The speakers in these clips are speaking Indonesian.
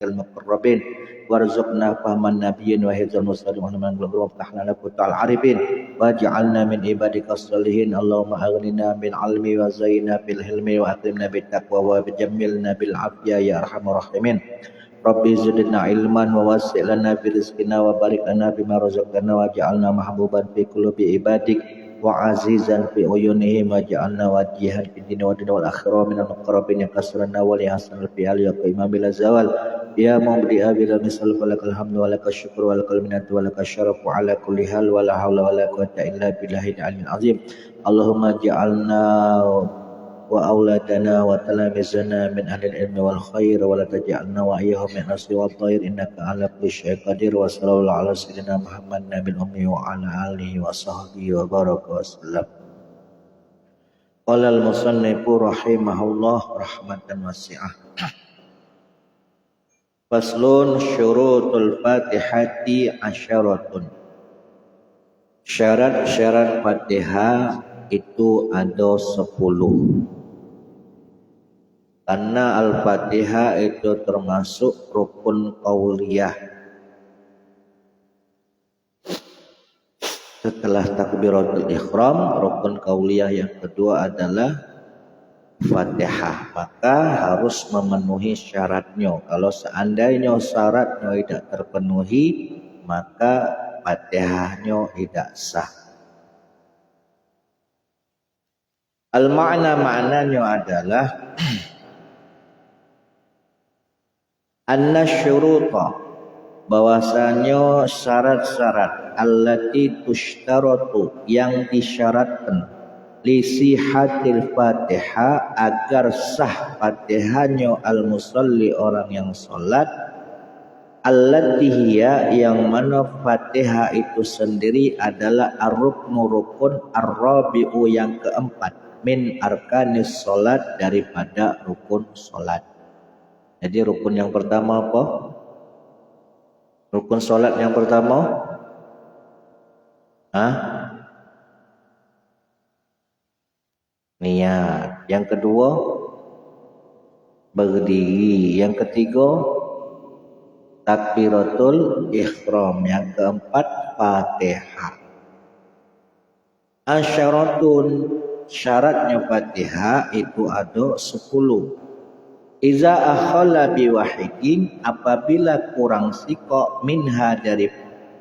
malaikatil muqarrabin warzuqna fahman nabiyyin wa hifdzal mursalin wa waftah lana futuhal arifin waj'alna min ibadikas sholihin. Allahumma aghnina bil ilmi wa zayyinna bil hilmi wa akrimna bit taqwa wa jammilna bil afiyah ya arhamar rahimin. Rabbi zidna ilman wa wasi' lana fi rizqina wa barik lana bima razaqtana waj'alna mahbuban fi qulubi ibadik wa azizan fi uyunihim waj'alna wajihan fid dunya wad wal akhirah minal muqarrabin kasrana wa li hasanal fi al yaqima bil zawal ya mubdi'a bil misal falakal hamdu wa lakal syukru wa lakal minatu wa lakal syarafu ala kulli hal wa la haula wa la quwwata illa billahil aliyyil azim. Allahumma ja'alna wa auladana wa talamizana min ahli ilmi wal khair wa la taj'alna wa iyyahum min asli wa thair innaka ala kulli syai'in qadir. Wa sallallahu ala sayyidina Muhammad nabil ummi wa ala alihi wa sahbihi wa baraka wa sallam. Qala al musannifu rahimahullah rahmatan wasi'ah. Faslun syurutul fatihati asyaratun. Syarat-syarat Fatihah itu ada 10. Karena Al-Fatihah itu termasuk rukun qauliyah. Setelah takbiratul ihram, rukun qauliyah yang kedua adalah Fatihah. Maka harus memenuhi syaratnya. Kalau seandainya syaratnya tidak terpenuhi, maka Fatihahnya tidak sah. Maknanya adalah anna syuruta, bahwasanya syarat-syarat allati tushtaratu, yang disyaratkan li sihatil Fatihah, agar sah Fatihahnya al musalli, orang yang salat, allati hiya, yang mana Fatihah itu sendiri adalah ar-ruknu, rukun, ar-rabi'u, yang keempat, min arkanis salat, daripada rukun salat. Jadi rukun yang pertama apa? Rukun salat yang pertama niat. Yang kedua berdiri. Yang ketiga takbiratul ihram. Yang keempat Fatihah. Asyaratun, syaratnya Fatihah itu ada 10. Iza akhala biwahidin, apabila kurang siko minha, dari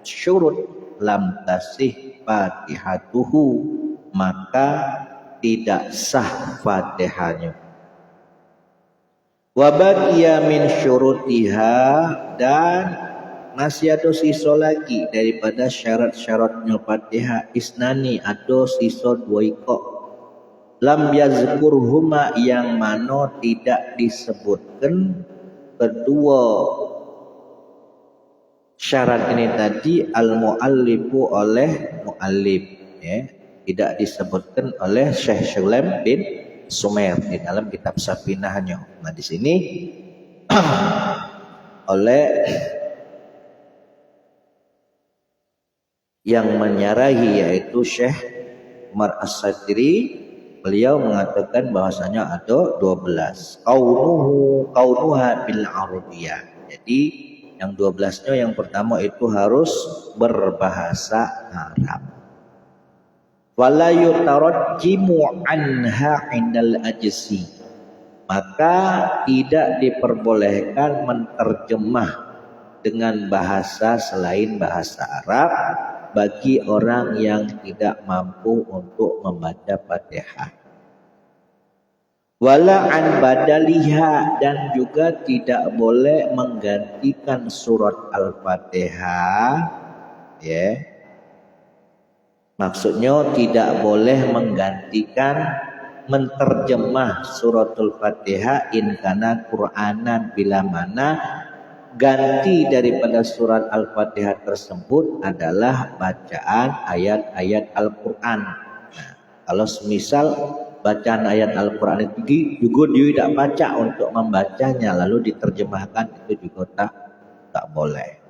syurut, lam tasih Fatihatuhu, maka tidak sah Fatihahnya. Wa baqiya min syurutiha, dan masih ada sisa lagi daripada syarat-syaratnya Fatihah. Isnani, ada sisa 2 iko. Lam yazkurhuma, yang mana tidak disebutkan kedua syarat ini tadi al-muallifu, oleh muallif, ya. Tidak disebutkan oleh Syekh Sulaim bin Sumair di dalam kitab Safinahnya. Nah di sini oleh yang menyarahi, yaitu Syekh Umar As-Satiri, beliau mengatakan bahwasanya ada 12. Kaunuha bil arabiyah. Jadi yang 12-nya, yang pertama itu harus berbahasa Arab. Wala yutarajjimu anha indal ajzi, maka tidak diperbolehkan menterjemah dengan bahasa selain bahasa Arab bagi orang yang tidak mampu untuk membaca Fatihah. Wala an badaliha, dan juga tidak boleh menggantikan surat Al-Fatihah, ya. Maksudnya tidak boleh menggantikan, menterjemah suratul Fatihah in kana Qur'anan, bila mana ganti daripada surat Al-Fatihah tersebut adalah bacaan ayat-ayat Al-Quran. Nah, kalau semisal bacaan ayat Al-Quran itu juga dia tidak baca untuk membacanya lalu diterjemahkan, itu juga tak boleh.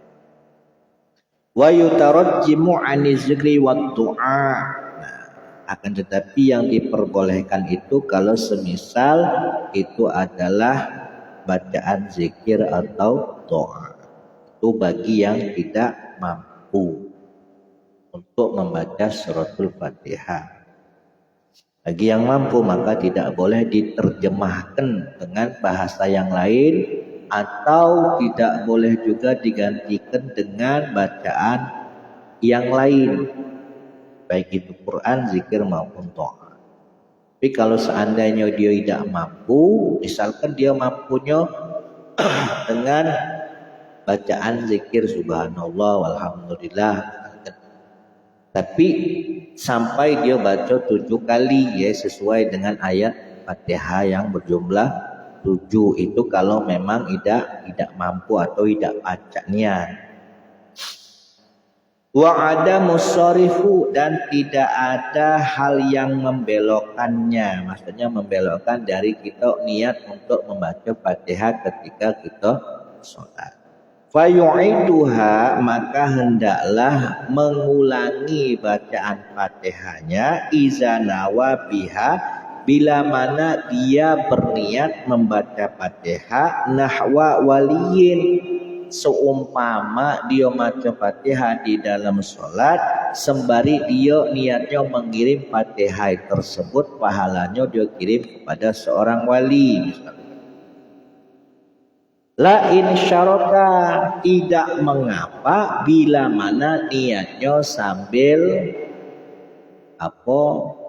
Wa yutarajjimu 'ani zikri wat du'a. Nah, akan tetapi yang diperbolehkan itu kalau semisal itu adalah bacaan zikir atau doa. Itu bagi yang tidak mampu untuk membaca suratul Fatihah. Bagi yang mampu maka tidak boleh diterjemahkan dengan bahasa yang lain atau tidak boleh juga digantikan dengan bacaan yang lain, baik itu Quran, zikir maupun doa. Tapi kalau seandainya dia tidak mampu, misalkan dia mampunya dengan bacaan zikir subhanallah walhamdulillah, tapi sampai dia baca 7 kali ya sesuai dengan ayat Fatihah yang berjumlah 7, itu kalau memang tidak mampu atau tidak baca niat. Wa ada musarifu, dan tidak ada hal yang membelokkannya, maksudnya membelokkan dari kita niat untuk membaca Fatihah ketika kita sholat. Fayu'iduha, maka hendaklah mengulangi bacaan Fatihahnya iza nawa biha, bila mana dia berniat membaca Fatihah nahwa waliyin, seumpama dia maca Fatihah di dalam sholat sembari dia niatnya mengirim Fatihah tersebut, pahalanya dia kirim kepada seorang wali. La in syaraka, tidak mengapa bila mana niatnya sambil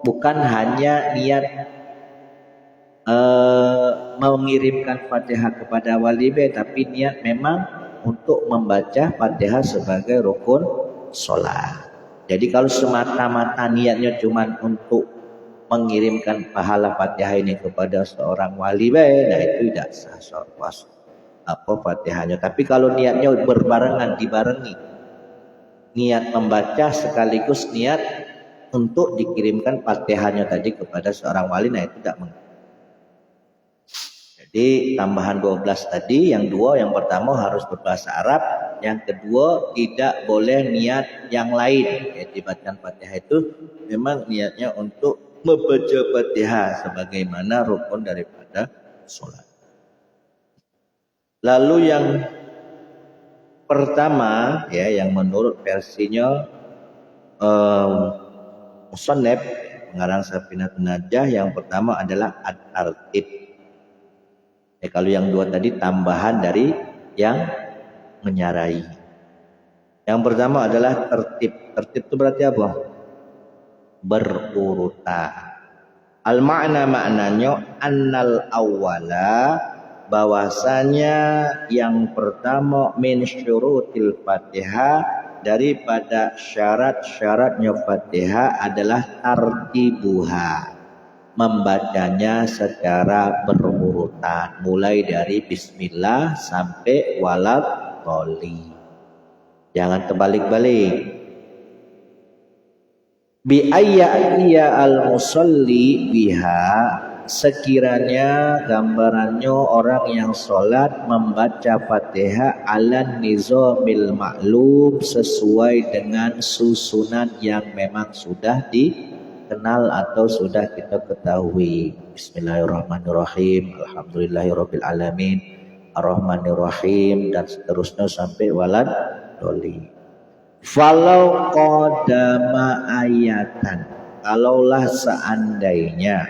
bukan hanya niat mengirimkan Fatihah kepada wali B, tapi niat memang untuk membaca Fatihah sebagai rukun sholat. Jadi kalau semata-mata niatnya cuma untuk mengirimkan pahala Fatihah ini kepada seorang wali B, nah itu tidak sah Fatihahnya. Tapi kalau niatnya berbarengan, dibarengi niat membaca sekaligus niat untuk dikirimkan Fatihahnya tadi kepada seorang wali, nah itu tidak mengapa. Jadi tambahan 12 tadi, yang dua, yang pertama harus berbahasa Arab, yang kedua tidak boleh niat yang lain. Jadi bacaan Fatihah itu memang niatnya untuk membaca Fatihah sebagaimana rukun daripada sholat. Lalu yang pertama ya, yang menurut versinya Musannaf pengarang Safinatun Najah, yang pertama adalah at-tartib. Kalau yang dua tadi tambahan dari yang menyarai. Yang pertama adalah tertib. Tertib itu berarti apa? Berurutan. Al-ma'na, maknanya annal awwala, bahwasanya yang pertama min syurutil Fatihah, daripada syarat-syaratnya Fatihah adalah tartibuha, membacanya secara berurutan, mulai dari bismillah sampai walad dhalin. Jangan terbalik-balik. Bi ayya al musalli biha, sekiranya gambarannya orang yang sholat membaca Fatihah ala nizamil ma'lum, sesuai dengan susunan yang memang sudah dikenal atau sudah kita ketahui. Bismillahirrahmanirrahim, alhamdulillahirabbil alamin, arrahmanirrahim, dan seterusnya sampai walad dhalin. Falau qadama ayatan, kalaulah seandainya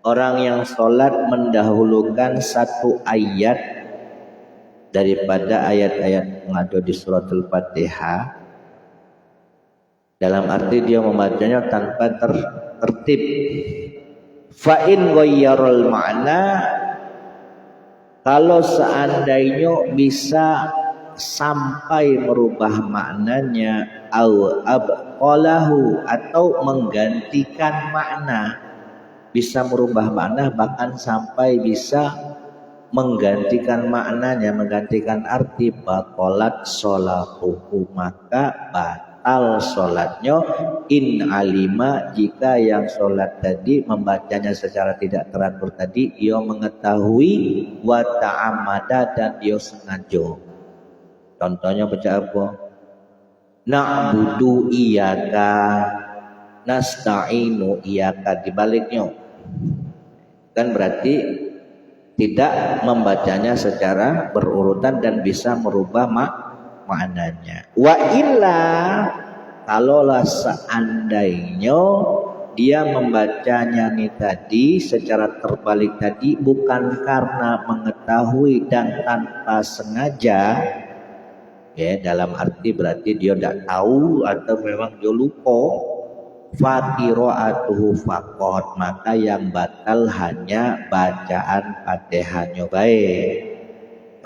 orang yang sholat mendahulukan satu ayat daripada ayat-ayat yang ada di suratul Fatihah, dalam arti dia membacanya tanpa tertib. Fa'in ghayyarul ma'na, kalau seandainya bisa sampai merubah maknanya, au abqalahu, atau menggantikan makna, bisa merubah makna bahkan sampai bisa menggantikan maknanya, menggantikan arti, batalat sholatuhu, maka batal sholatnya. In alima, jika yang sholat tadi membacanya secara tidak teratur tadi dia mengetahui, wa ta'amada, dan dia sengaja. Contohnya baca apa? Na'budu iyaka nasta'inu iyaka, dibaliknya kan berarti tidak membacanya secara berurutan dan bisa merubah maknanya. Wa illa, kalaulah seandainya dia membacanya nih tadi secara terbalik tadi bukan karena mengetahui dan tanpa sengaja, ya, dalam arti berarti dia tidak tahu atau memang dia lupa, faqira'atuhu faqat, maka yang batal hanya bacaan Fatihahnya baik.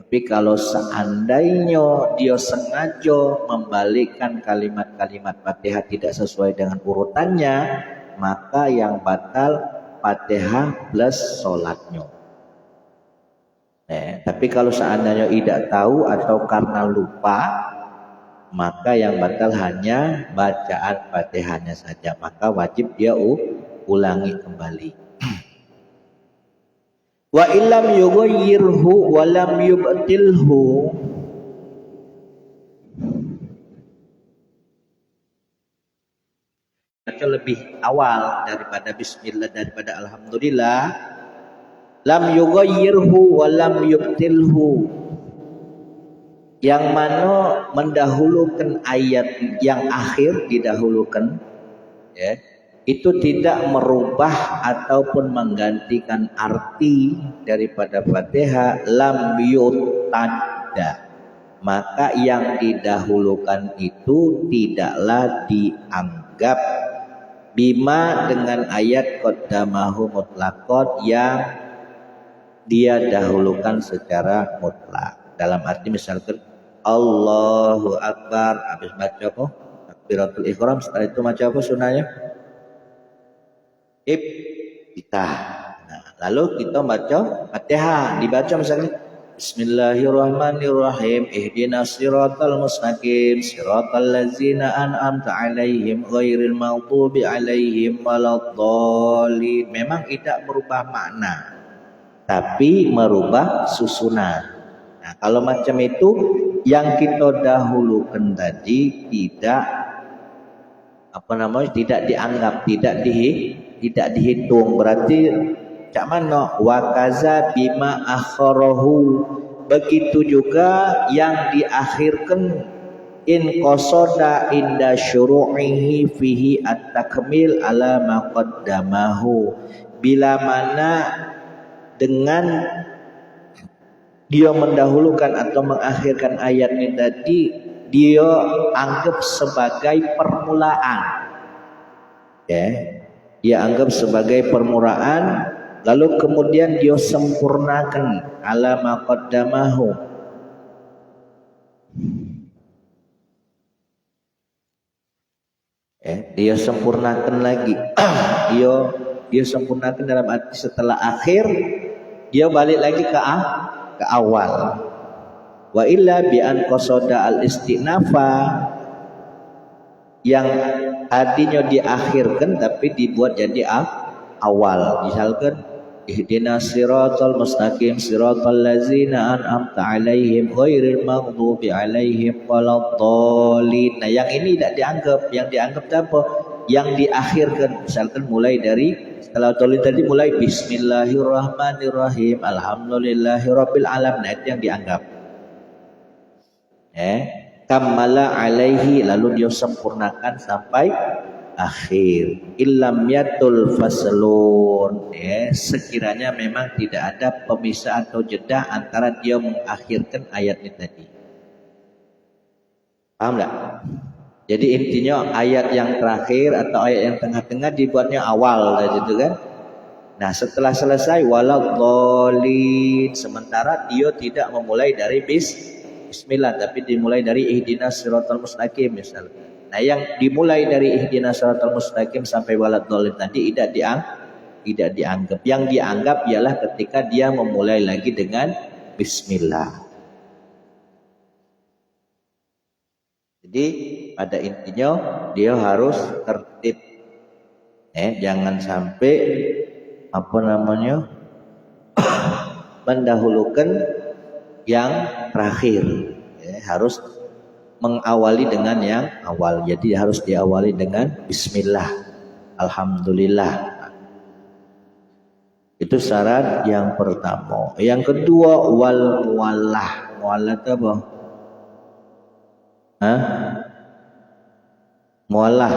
Tapi kalau seandainya dia sengaja membalikkan kalimat-kalimat Fatihah tidak sesuai dengan urutannya, maka yang batal Fatihah plus sholatnya. Tapi kalau seandainya tidak tahu atau karena lupa, maka yang batal hanya bacaan Fatihahnya saja, maka wajib dia ulangi kembali. Wa illam yughayyirhu wa lam yubtilhu, baca lebih awal daripada bismillah, daripada alhamdulillah. Lam yughayyirhu wa lam yubtilhu, yang mana mendahulukan ayat yang akhir didahulukan, ya, itu tidak merubah ataupun menggantikan arti daripada Fatihah. Lam yutada, maka yang didahulukan itu tidaklah dianggap bima dengan ayat qaddamahu mutlaqat yang dia dahulukan secara mutlak. Dalam arti misalkan Allahu Akbar, habis baca apa? Takbiratul ihram, setelah itu baca apa sunahnya? Iftitah. Nah, lalu kita baca Fatihah, dibaca misalnya Bismillahirrahmanirrahim, ihdinas siratal mustaqim, siratal ladzina an'amta 'alaihim ghairil maghdubi 'alaihim waladdallin. Memang tidak merubah makna, tapi merubah susunan. Nah, kalau macam itu yang kita dahulukan tadi tidak tidak dianggap, tidak dihitung. Berarti cak mana wa kaza bima akharahu, begitu juga yang diakhirkan in qasada inda syuru'ihi fihi at-takmil ala ma qaddamahu, bila mana dengan dia mendahulukan atau mengakhirkan ayat ini tadi, dia anggap sebagai permulaan, ya, dia anggap sebagai permulaan, lalu kemudian dia sempurnakan ala ma qaddamahu, ya, dia sempurnakan lagi. dia sempurnakan dalam arti setelah akhir dia balik lagi ke awal. Wa illa bi an qasada al istinafa, yang tadinya diakhirkan tapi dibuat jadi awal. Misalkan ihdinas siratal mustaqim siratal ladzina an'amta 'alaihim ghairil maghdubi 'alaihim waladdallin. Nah, yang ini tidak dianggap. Yang dianggap apa? Yang diakhirkan. Misalkan mulai dari setelah tolong tadi mulai Bismillahirrahmanirrahim, Alhamdulillahirabbil alamin, nah, itu yang dianggap. Kammala alaihi, lalu dia sempurnakan sampai akhir. Illam yatul faslun, sekiranya memang tidak ada pemisah atau jeda antara dia mengakhirkan ayat ini tadi. Paham enggak? Jadi intinya ayat yang terakhir atau ayat yang tengah-tengah dibuatnya awal, gitu kan? Nah, setelah selesai waladhdallin, sementara dia tidak memulai dari bismillah, tapi dimulai dari ihdinas siratal mustaqim misalnya. Nah, yang dimulai dari ihdinas siratal mustaqim sampai waladhdallin tadi tidak dianggap. Yang dianggap ialah ketika dia memulai lagi dengan bismillah. Jadi pada intinya dia harus tertib, jangan sampai mendahulukan yang terakhir, harus mengawali dengan yang awal. Jadi harus diawali dengan bismillah, alhamdulillah. Itu syarat yang pertama. Yang kedua wal muallah. Muallah itu apa? Hah? Muallah.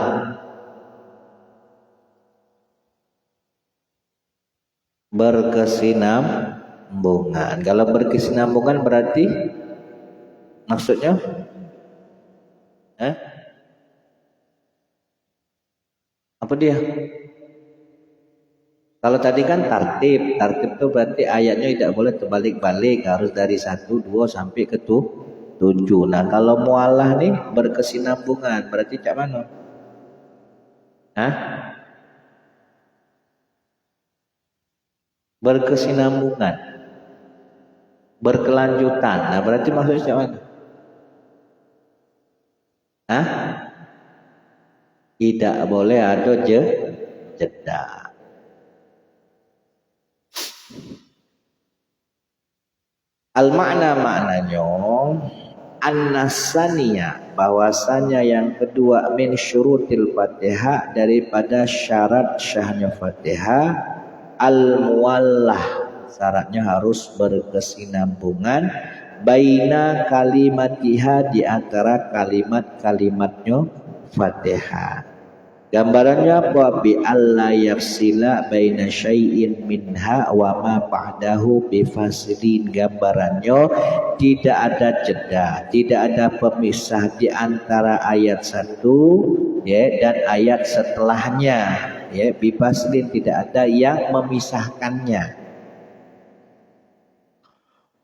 Berkesinambungan. Kalau berkesinambungan berarti maksudnya? Apa dia? Kalau tadi kan tartib itu berarti ayatnya tidak boleh terbalik-balik, harus dari 1, 2 sampai ke 7. Nah kalau mualah nih berkesinambungan, berarti cak mana? Hah? Berkesinambungan, berkelanjutan. Nah berarti maksudnya cak mana? Hah? Tidak boleh ada jeda. Maknanya an-nasaniya, bahwasanya yang kedua min syurutil Fatihah, daripada syarat syahnya Fatihah, al-muwallah, syaratnya harus berkesinambungan, baina kalimatiha, di antara kalimat-kalimatnya Fatihah. Gambarannya apa? Bi alla yafsila baina syai'in minha wa ma ba'dahu bi fasilin. Gambarannya tidak ada jeda, tidak ada pemisah di antara ayat 1 ya dan ayat setelahnya, ya, bi fasilin, tidak ada yang memisahkannya.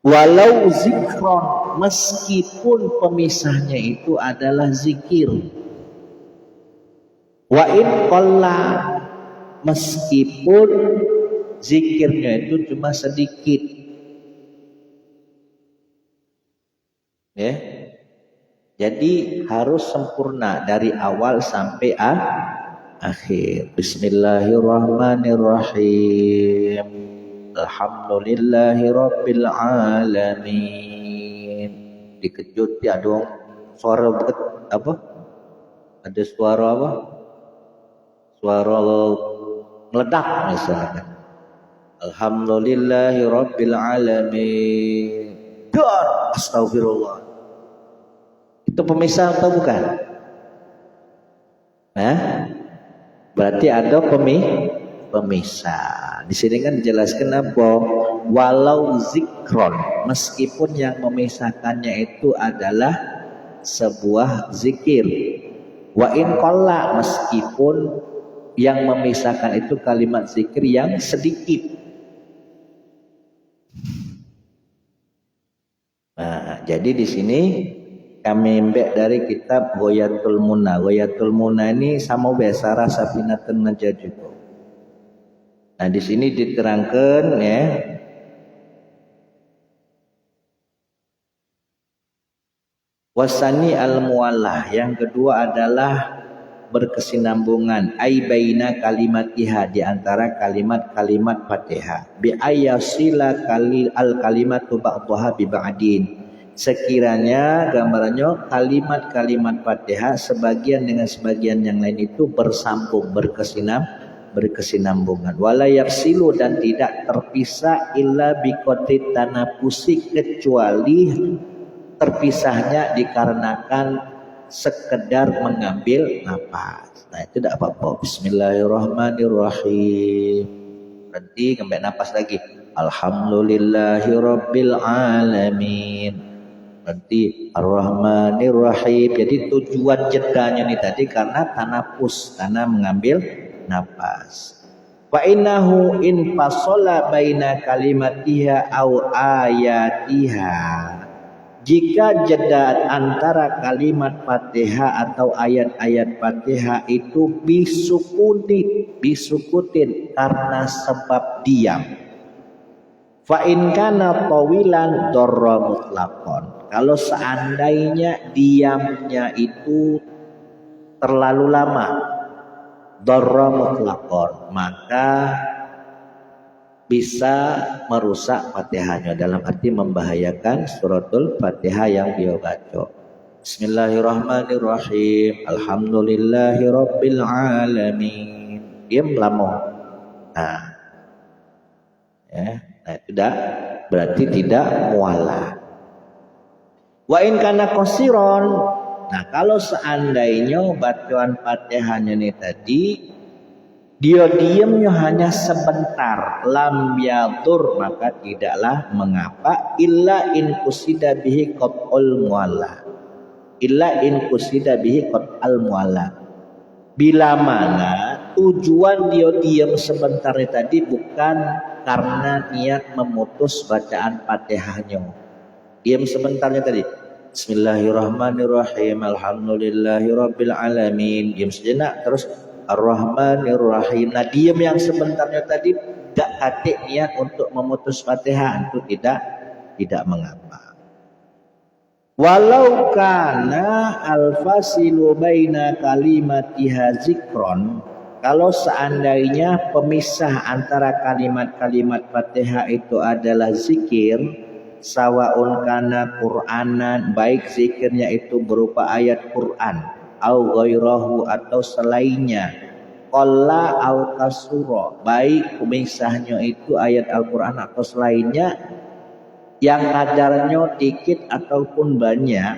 Walau zikron, meskipun pemisahnya itu adalah zikir. Wa in qalla, meskipun zikirnya itu cuma sedikit, ya. Jadi harus sempurna dari awal sampai akhir. Bismillahirrahmanirrahim. Alhamdulillahirabbil alamin. Dikejut ya dong. Suara apa? Ada suara apa? Suara meledak misalnya. Alhamdulillahirabbil alamin. Dar, astagfirullah. Itu pemisah atau bukan? Nah, berarti ada pemisah. Di sini kan dijelaskan apa? Walau zikron, meskipun yang memisahkannya itu adalah sebuah zikir. Wa in qalla, meskipun yang memisahkan itu kalimat zikir yang sedikit. Nah, jadi di sini kami ambil dari kitab Ghayatul Munna. Ghayatul Munna ini sama bahasa Safinatun Najah juga. Nah, di sini diterangkan ya. Wasani al-muallah, yang kedua adalah berkesinambungan, ai baina kalimatiha, di antara kalimat-kalimat Fatihah, bi ayasila al-kalimatu ba'daha bi ba'din, sekiranya gambarannya kalimat-kalimat Fatihah sebagian dengan sebagian yang lain itu bersambung, berkesinambungan. Wala yafsilu, dan tidak terpisah, illa biqadri tanafusi, kecuali terpisahnya dikarenakan sekedar mengambil nafas. Nah, itu tidak apa-apa. Bismillahirrahmanirrahim. Berhenti, ngambil nafas lagi. Alhamdulillahirabbil alamin. Berhenti. Ar-Rahmanirrahim. Jadi tujuan jedanya ini tadi karena tanafus, karena mengambil nafas. Wa innahu in fasala baina kalimatiha au ayatiha, jika jeda antara kalimat Fatihah atau ayat-ayat Fatihah itu bisukutin karena sebab diam. Fa in kana tawilan darra mutlaqan, kalau seandainya diamnya itu terlalu lama, darra mutlaqan, maka bisa merusak Fatihahnya, dalam arti membahayakan suratul Fatihah yang dia baca. Bismillahirrahmanirrahim. Alhamdulillahirabbil alamin. Diam lama. Nah, Ya, nah itu dah berarti tidak mualah. Wa in kana qasiron. Nah, kalau seandainya bacaan Fatihahnya ini tadi dia diamnya hanya sebentar, lam yadur, maka tidaklah mengapa illa in kusida bihi qat'ul mualla. Illa in kusida bihi qat'al mualla. Bila mana tujuan dia diam sebentar tadi bukan karena niat memutus bacaan Fatihahnya. Diam sebentarnya tadi. Bismillahirrahmanirrahim. Alhamdulillahirabbil alamin. Diam sejenak terus Ar-Rahmanir-Rahim. Nah, diam yang sebentarnya tadi tidak katik niat untuk memutus Fatihah, itu tidak mengapa. Walau kana al-fasilu baina kalimatiha zikron, kalau seandainya pemisah antara kalimat-kalimat Fatihah itu adalah zikir, sawaun kana Qur'anan, baik zikirnya itu berupa ayat Quran, au ghairahu atau selainnya, qalla au kasura, baik pemisahnya itu ayat Al-Qur'an atau selainnya yang kadarnya dikit ataupun banyak,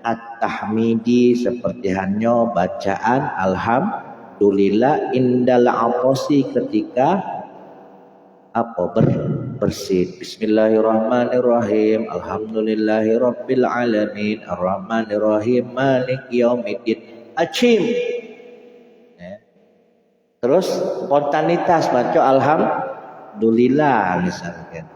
at-tahmidi seperti hanya bacaan alhamdulillah indal atosi ketika bersin. Bismillahirrahmanirrahim. Alhamdulillahirabbil alamin. Arrahmanirrahim. Maliki yaumiddin. Acim. Ya. Terus spontanitas baca alhamdulillah misalkan.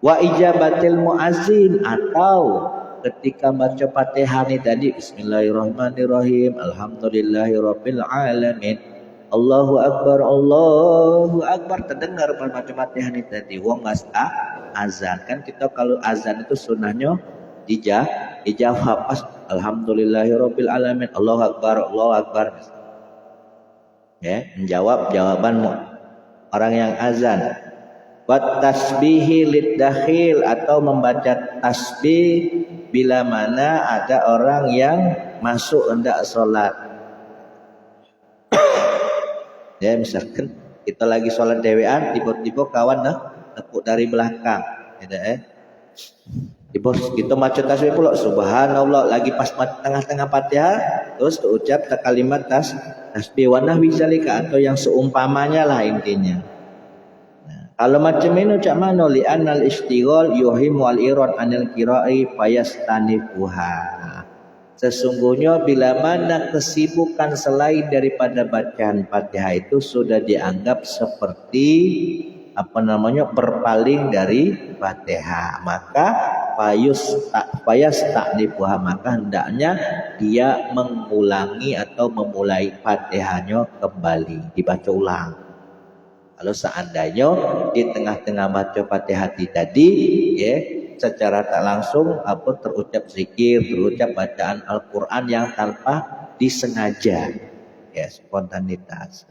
Wa ijabatil muazzin, atau ketika baca Fatihah ini tadi Bismillahirrahmanirrahim. Alhamdulillahirabbil alamin. Allahu Akbar, terdengar pada baca Fatihah ini tadi. Wong azan kan, kita kalau azan itu sunnahnya dijawab pas Alhamdulillahirabbil alamin. Allahu Akbar. Ya, menjawab jawaban orang yang azan. Wat tasbihi lid-dakhil, atau membaca tasbih bila mana ada orang yang masuk hendak sholat. Ya, misalkan kita lagi sholat dewean, tiba-tiba kawan tepuk dari belakang, tiba kita baca tasbih pula, subhanallah, lagi pas tengah-tengah Fatihah, terus ucap kalimat tasbih wanah bisalika, atau yang seumpamanya lah intinya. Nah, kalau macam ini cak mano li'annal istighal yuhimu al-irad anil qira'i fayastanifuha. Sesungguhnya bila mana kesibukan selain daripada bacaan Fatihah itu sudah dianggap seperti berpaling dari Fatihah, maka fayastanifuha, maka hendaknya dia mengulangi atau memulai Fatihahnya kembali, dibaca ulang. Kalau seandainya di tengah-tengah baca Fatihah tadi, ya, secara tak langsung terucap zikir, terucap bacaan Al-Quran yang tanpa disengaja, ya, spontanitas.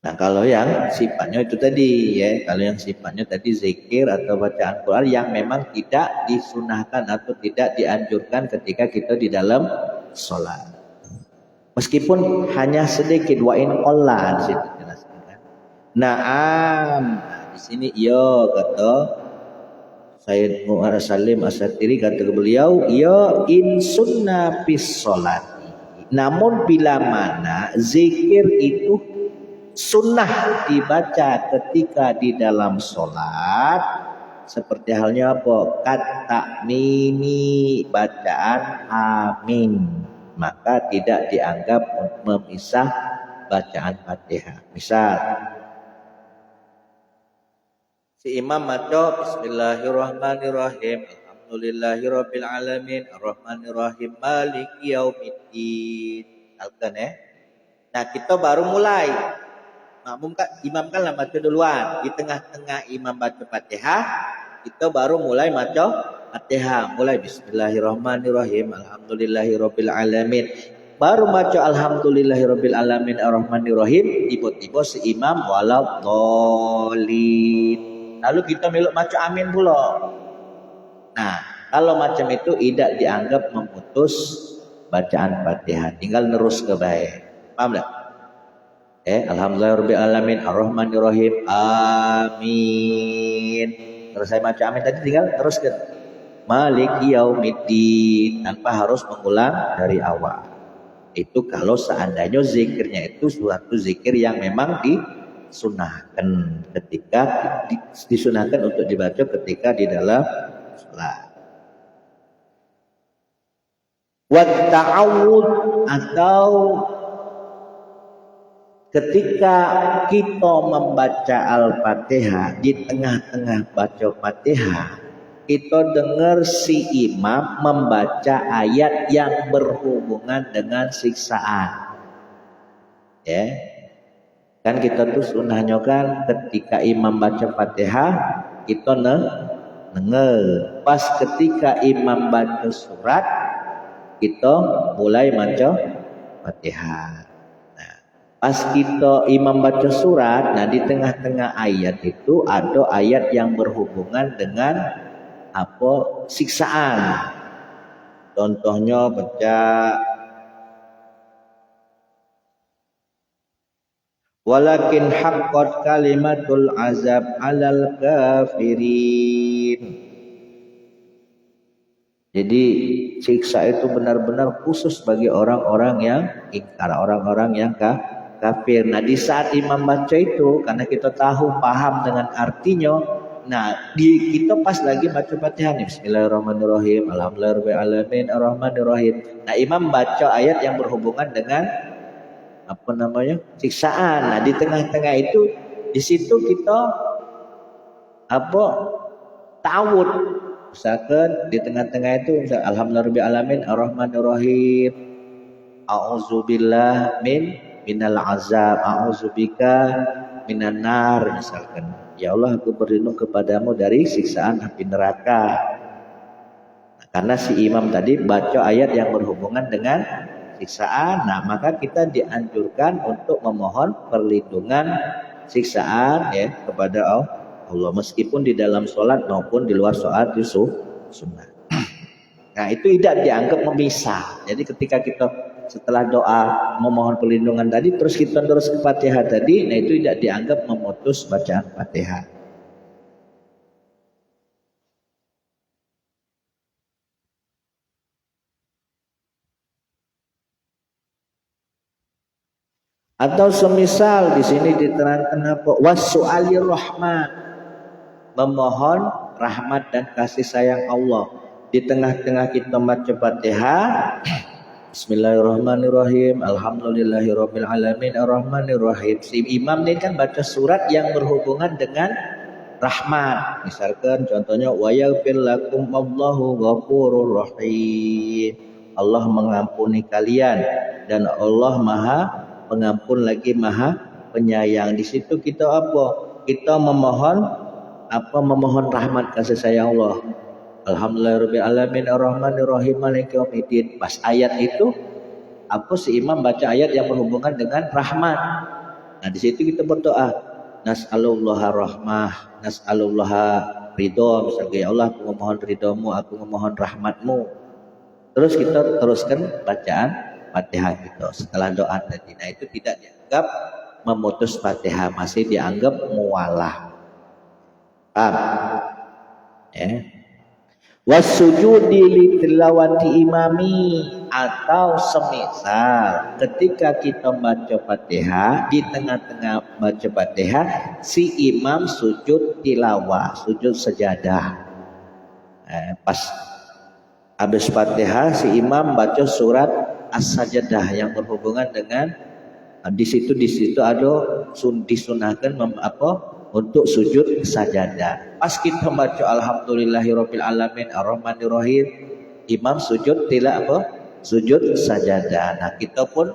Nah, kalau yang sifatnya itu tadi, ya, kalau yang sifatnya tadi zikir atau bacaan Quran yang memang tidak disunahkan atau tidak dianjurkan ketika kita di dalam sholat, meskipun hanya sedikit, wa in qalla, di situ jelaskan. Naam. Di sini iya kata Sayyid Muhammad Salim As-Satiri, kata beliau, ya in sunnah bis sholati, namun bila mana zikir itu sunnah dibaca ketika di dalam sholat, seperti halnya kata mini bacaan amin, maka tidak dianggap memisah bacaan Fatihah. Misal si imam maca Bismillahirrahmanirrahim. Alhamdulillahirabbil alamin. Arrahmanirrahim. Maliki yaumiddin. Nah, kita baru mulai. Imam kan lah baca duluan. Di tengah-tengah imam baca Fatihah, kita baru mulai baca Fatihah. Mulai Bismillahirrahmanirrahim. Alhamdulillahirabbil alamin. Baru baca Alhamdulillahirabbil alamin Arrahmanirrahim, tiba-tiba si imam waladhdallin. Lalu kita melok baca amin pula. Nah, kalau macam itu tidak dianggap memutus bacaan Fatihah, tinggal terus ke baik. Paham tak? Alhamdulillahirabbil alamin arrahmanirrahim amin. Terus saya baca amin tadi tinggal teruskan maliki yaumiddin tanpa harus mengulang dari awal. Itu kalau seandainya zikirnya itu suatu zikir yang memang disunahkan ketika disunahkan untuk dibaca ketika di dalam salat. Wa ta'awud atau ketika kita membaca Al-Fatihah, di tengah-tengah baca Fatihah, kita dengar si imam membaca ayat yang berhubungan dengan siksaan. Ya. Kan kita tuh sunahnya kan ketika imam baca Fatihah, kita denger. Pas ketika imam baca surat, kita mulai baca Fatihah. Pas kita imam baca surat, nah di tengah-tengah ayat itu ada ayat yang berhubungan dengan apa siksaan. Contohnya baca walakin haqqat kalimatul azab alal kafirin. Jadi siksa itu benar-benar khusus bagi orang-orang yang ingkar, orang-orang yang kafir. Nah di saat imam baca itu, karena kita tahu paham dengan artinya, nah kita pas lagi baca Fatihah nih, Bismillahirrahmanirrahim, Alhamdulillahirabbil alamin, Arrahmanirrahim. Nah imam baca ayat yang berhubungan dengan apa namanya siksaan. Nah di tengah-tengah itu, di situ kita apa ta'awud. Misalkan di tengah-tengah itu Alhamdulillahirabbil alamin, Arrahmanirrahim, A'udzubillah minal azab, a'udzubika minan nar, misalkan. Ya Allah, aku berlindung kepadamu dari siksaan api neraka. Nah, karena si imam tadi baca ayat yang berhubungan dengan siksaan, nah maka kita dianjurkan untuk memohon perlindungan siksaan ya kepada Allah, meskipun di dalam sholat maupun di luar sholat itu sunnah. Nah itu tidak dianggap memisah. Jadi ketika kita setelah doa memohon perlindungan tadi terus kita terus ke Fatihah tadi, nah itu tidak dianggap memutus bacaan Fatihah. Atau semisal di sini diterangkan apa? Wasu'alir rahmat, memohon rahmat dan kasih sayang Allah. Di tengah-tengah kita baca Fatihah, Bismillahirrahmanirrahim, Alhamdulillahirabbil alamin, Arrahmanirrahim. Si imam ini kan baca surat yang berhubungan dengan rahmat. Misalkan contohnya wa yaghfir lakum Allahu ghafurur rahim. Allah mengampuni kalian dan Allah Maha Pengampun lagi Maha Penyayang. Di situ kita apa? Kita memohon apa? Memohon rahmat kasih sayang Allah. Alhamdulillahirabbil alamin, Arrahmanirrahim, Maliki yaumiddin. Pas ayat itu apa si imam baca ayat yang berhubungan dengan rahmat. Nah di situ kita berdoa, nas'alullaha rahmah, nas'alullaha ridho. Misalnya ya Allah, aku memohon ridhomu, aku memohon rahmatmu. Terus kita teruskan bacaan Fatihah itu setelah doa tadi. Nah itu tidak dianggap memutus Fatihah, masih dianggap muwalah. Ya. Wasujudi li tilawati imami, atau semisal ketika kita baca Fatihah, di tengah-tengah baca Fatihah si imam sujud tilawah, sujud sajadah. Pas habis Fatihah si imam baca surat As-Sajdah yang berhubungan dengan di situ ada disunahkan untuk sujud sajadah. Pas kita baca Alhamdulillahirabbil alamin, Arrahmanirrahim, imam sujud sujud sajadah. Nah kita pun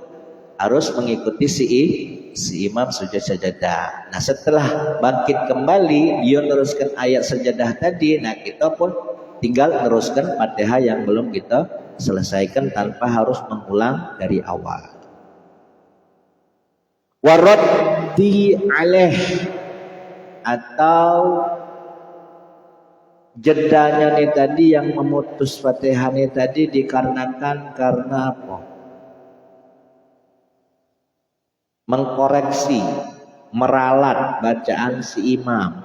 harus mengikuti si imam sujud sajadah. Nah setelah bangkit kembali dia teruskan ayat sajadah tadi. Nah kita pun tinggal teruskan Fatihah yang belum kita selesaikan tanpa harus mengulang dari awal. Waraddi alaih, atau jedanya nih tadi yang memutus Fatihah nih tadi dikarenakan karena apa? mengkoreksi, meralat bacaan si imam.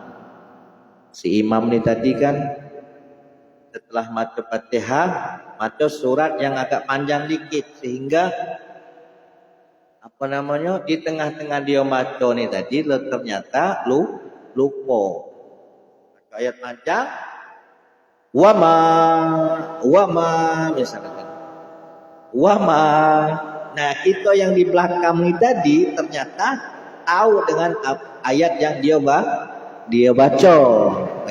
Si imam ini tadi kan setelah maca Fatihah, maca surat yang agak panjang dikit sehingga di tengah-tengah dia maca nih tadi ternyata lupa. Ayat panjang wama misalkan. Wama. Nah, kita yang di belakang ini tadi ternyata tahu dengan ayat yang dia baca.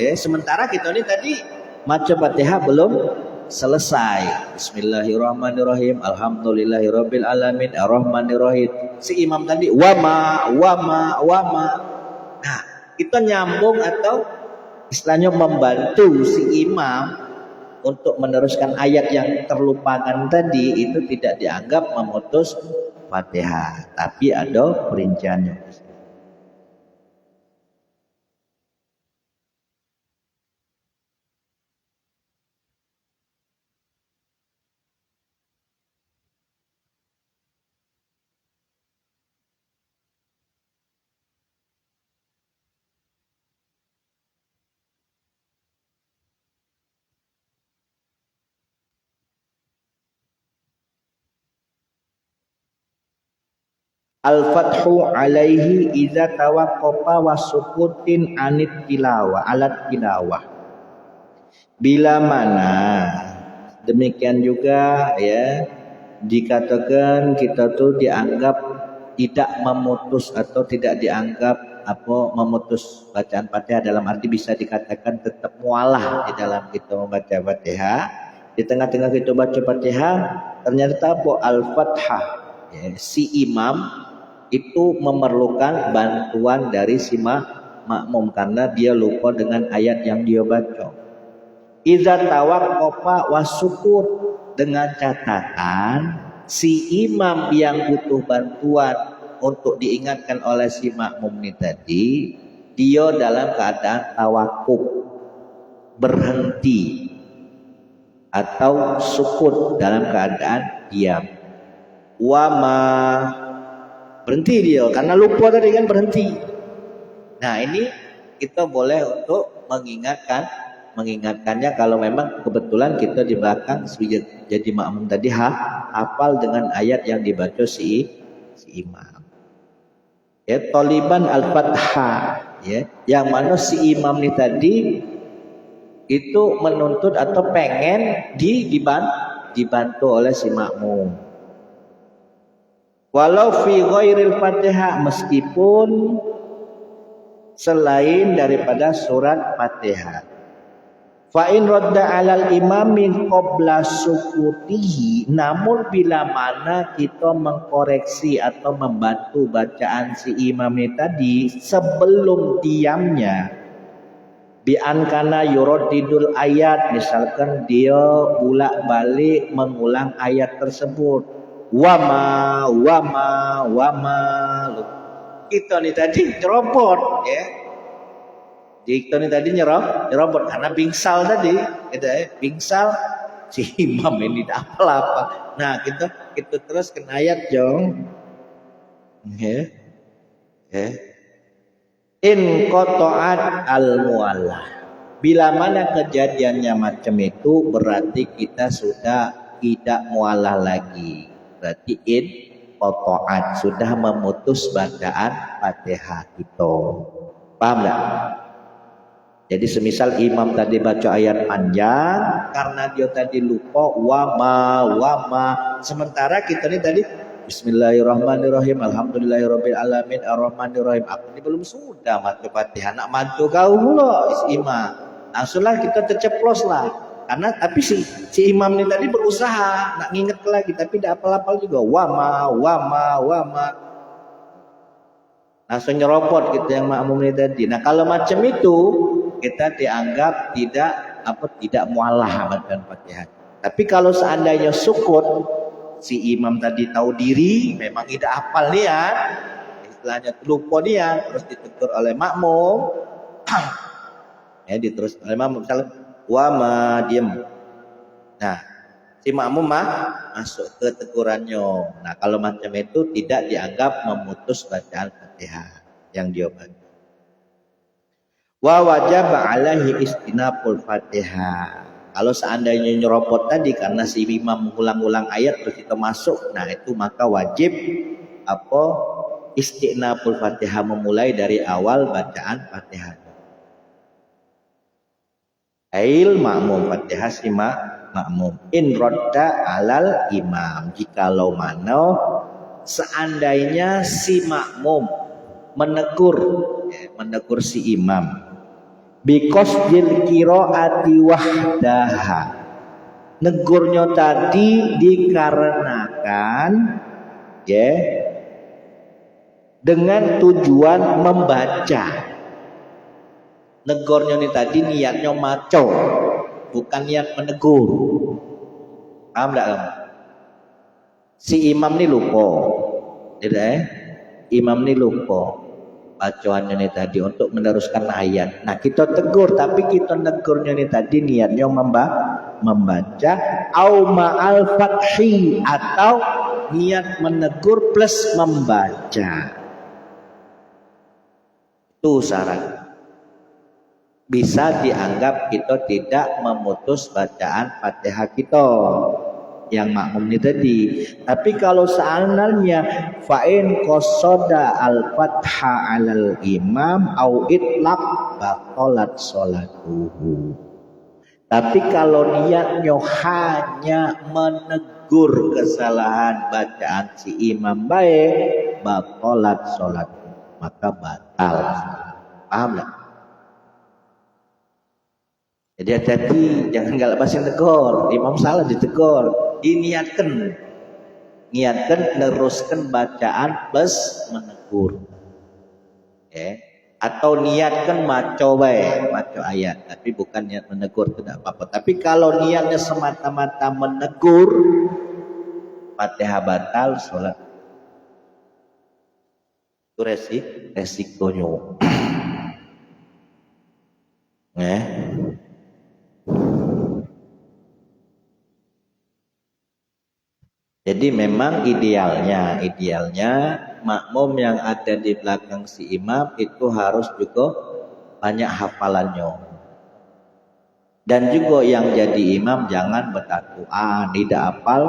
Ya, sementara kita ini tadi maca Fatihah belum selesai. Bismillahirrahmanirrahim. Alhamdulillahirabbil alamin arrahmanirrahim. Si imam tadi wama. Nah, kita nyambung atau istilahnya membantu si imam untuk meneruskan ayat yang terlupakan tadi, itu tidak dianggap memutus Fatihah, tapi ada perinciannya. Al-fathu alaihi iza tawaqqafa wa sukutin anit tilawah alat tilawah. Bila mana demikian juga ya dikatakan kita tuh dianggap tidak memutus atau tidak dianggap memutus bacaan Fatihah, dalam arti bisa dikatakan tetap mualah di dalam kita membaca Fatihah. Di tengah-tengah kita baca Fatihah ternyata al-fathah ya, si imam itu memerlukan bantuan dari si makmum karena dia lupa dengan ayat yang dia baca. Iza tawaqqafa wasukut, dengan catatan si imam yang butuh bantuan untuk diingatkan oleh si makmum ini tadi, dia dalam keadaan tawakuf, berhenti, atau sukut dalam keadaan diam. Wama, berhenti dia karena lupa tadi kan, berhenti. Nah, ini kita boleh untuk mengingatkannya kalau memang kebetulan kita di belakang jadi makmum tadi hafal dengan ayat yang dibaca si imam. Ya, toliban al-fathah ya, yang mana si imam ini tadi itu menuntut atau pengen dibantu oleh si makmum. Walau fi ghairil Fatihah, meskipun selain daripada surat Fatihah. Fa in radda 'alal imami qabla sukutihi, namun bila mana kita mengkoreksi atau membantu bacaan si imam ini tadi sebelum diamnya, bi an kana yuradidul ayat, misalkan dia bolak-balik mengulang ayat tersebut. Wama. Kita nih tadi nyerobot ya. Kita nih tadi nyerobot karena bingsal tadi, gitu ya. Bingsal si imam ini tidak apa-apa. Nah, kita terus kena ayat jong. Ya. In qata'at al-muallah. Bila mana kejadiannya macam itu berarti kita sudah tidak mualah lagi. Berarti in qata'at, sudah memutus bacaan Fatihah itu. Paham enggak? Jadi semisal imam tadi baca ayat panjang karena dia tadi lupa wama, sementara kita ini tadi Bismillahirrahmanirrahim alhamdulillahirabbil alamin arrahmanirrahim, ini belum sudah baca Fatihah, nak mantu kau pula imam, langsunglah kita terceplos lah. Karena tapi si imam ini tadi berusaha nak nginget lagi tapi tidak apal-apal juga wama, langsung nyerobot kita yang makmum ini tadi. Nah, kalau macam itu kita dianggap tidak mualah bacaan Fatihah. Tapi kalau seandainya sukut, si imam tadi tahu diri, memang tidak hafal niat, istilahnya lupa niat, terus ditegur oleh makmum, ya diterus oleh makmum misalnya wama, diam. Nah, Si makmum masuk ke tegurannya. Nah, kalau macam itu tidak dianggap memutus bacaan Fatihah yang dia baca. Wa wajib alaihi istinabul Fatihah. Kalau seandainya nyeropot tadi karena si imam mengulang-ulang ayat terus kita masuk, nah itu maka wajib istinabul Fatihah, memulai dari awal bacaan Fatihah. Ail makmum Fatihah si makmum in rodda alal imam, jikalau mana seandainya si makmum menegur si imam biqasdil qiraati wahdaha, negurnya tadi dikarenakan dengan tujuan membaca. Negornya ini tadi niatnya maco, bukan niat menegur. Paham enggak kamu? Si imam ini lupa. Tidak Imam ini lupa bacaannya ini tadi untuk meneruskan ayat. Nah, kita tegur, tapi kita negurnya ini tadi niatnya membaca au ma'al fathi, atau niat menegur plus membaca. Itu syarat. Bisa dianggap kita tidak memutus bacaan Fatihah kita yang makmum ini tadi. Tapi kalau seandainya fa'in qasada al-fatha 'alal imam au itlaq batalat sholatuhu. Tapi kalau niatnya hanya menegur kesalahan bacaan si imam baik, batalat sholat, maka batal. Paham enggak? Jadi hati-hati, jangan nggak lepasin tegur. Imam salah ditegur, diniatkan, neruskan bacaan plus menegur. Atau niatkan maco ayat, tapi bukan niat menegur, tidak apa-apa. Tapi kalau niatnya semata-mata menegur, Fatihah batal, sholat. Itu resikonya. Jadi memang idealnya makmum yang ada di belakang si imam itu harus juga banyak hafalannya. Dan juga yang jadi imam jangan bertatuan, tidak hafal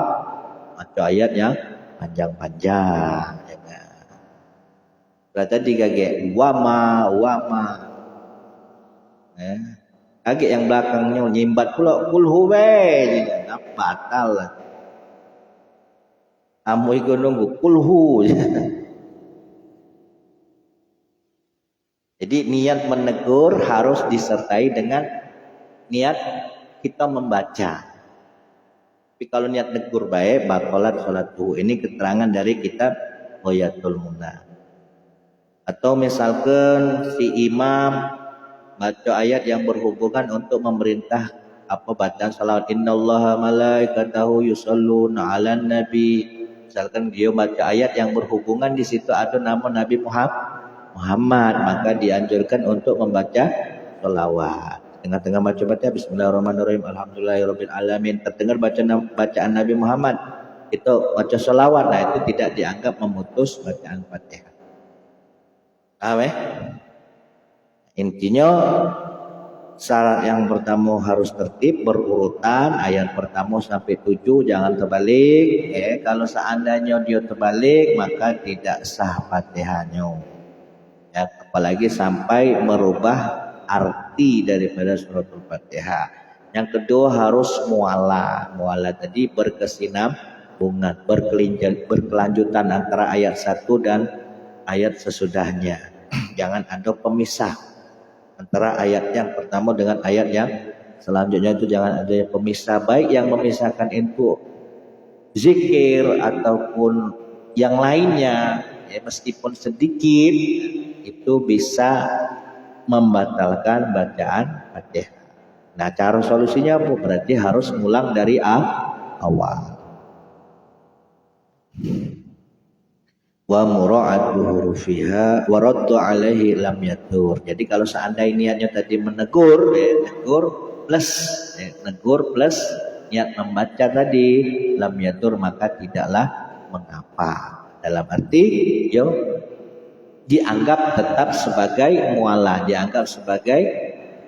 baca ayat yang panjang-panjang. Berarti kaget wama. Kaget yang belakangnya nyimbat pula kulhu batal lah. Kamu ikut nunggu kulhu. Jadi niat menegur harus disertai dengan niat kita membaca. Tapi kalau niat negur baik, batalat sholatuhu. Ini keterangan dari kitab Ghayatul Munah. Atau misalkan si imam baca ayat yang berhubungan untuk memerintah bacaan salawat, innallaha malaikatahu yusholluna 'alan nabi. Misalkan dia baca ayat yang berhubungan di situ ada nama Nabi Muhammad, maka dianjurkan untuk membaca sholawat. Tengah-tengah baca Bismillahirrahmanirrahim, Alhamdulillahirabbil alamin, terdengar bacaan Nabi Muhammad, itu baca sholawat. Nah, itu tidak dianggap memutus bacaan Fatihah. Paham? Intinya syarat yang pertama harus tertib berurutan, ayat pertama sampai 7 jangan terbalik. Kalau seandainya dia terbalik maka tidak sah Fatihahnya. Apalagi sampai merubah arti daripada suratul Fatihah. Yang kedua harus muala. Muala tadi berkesinambungan, berkelanjutan antara ayat 1 dan ayat sesudahnya. Jangan ada pemisah antara ayat yang pertama dengan ayat yang selanjutnya, itu jangan ada pemisah. Baik yang memisahkan itu zikir ataupun yang lainnya, meskipun sedikit, itu bisa membatalkan bacaan Fatihah. Nah, cara solusinya apa? Berarti harus ngulang dari awal. Wa mura'atu hurufiha wa raddu alaihi lam yatur. Jadi kalau seandainya niatnya tadi menegur, negur plus niat membaca tadi lam yadur maka tidaklah mengapa. Dalam arti yo dianggap tetap sebagai mualah, dianggap sebagai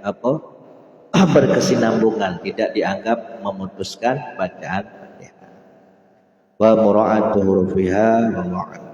apa berkesinambungan, tidak dianggap memutuskan bacaan Fatihah. Wa mura'atu hurufiha wa mura'atu.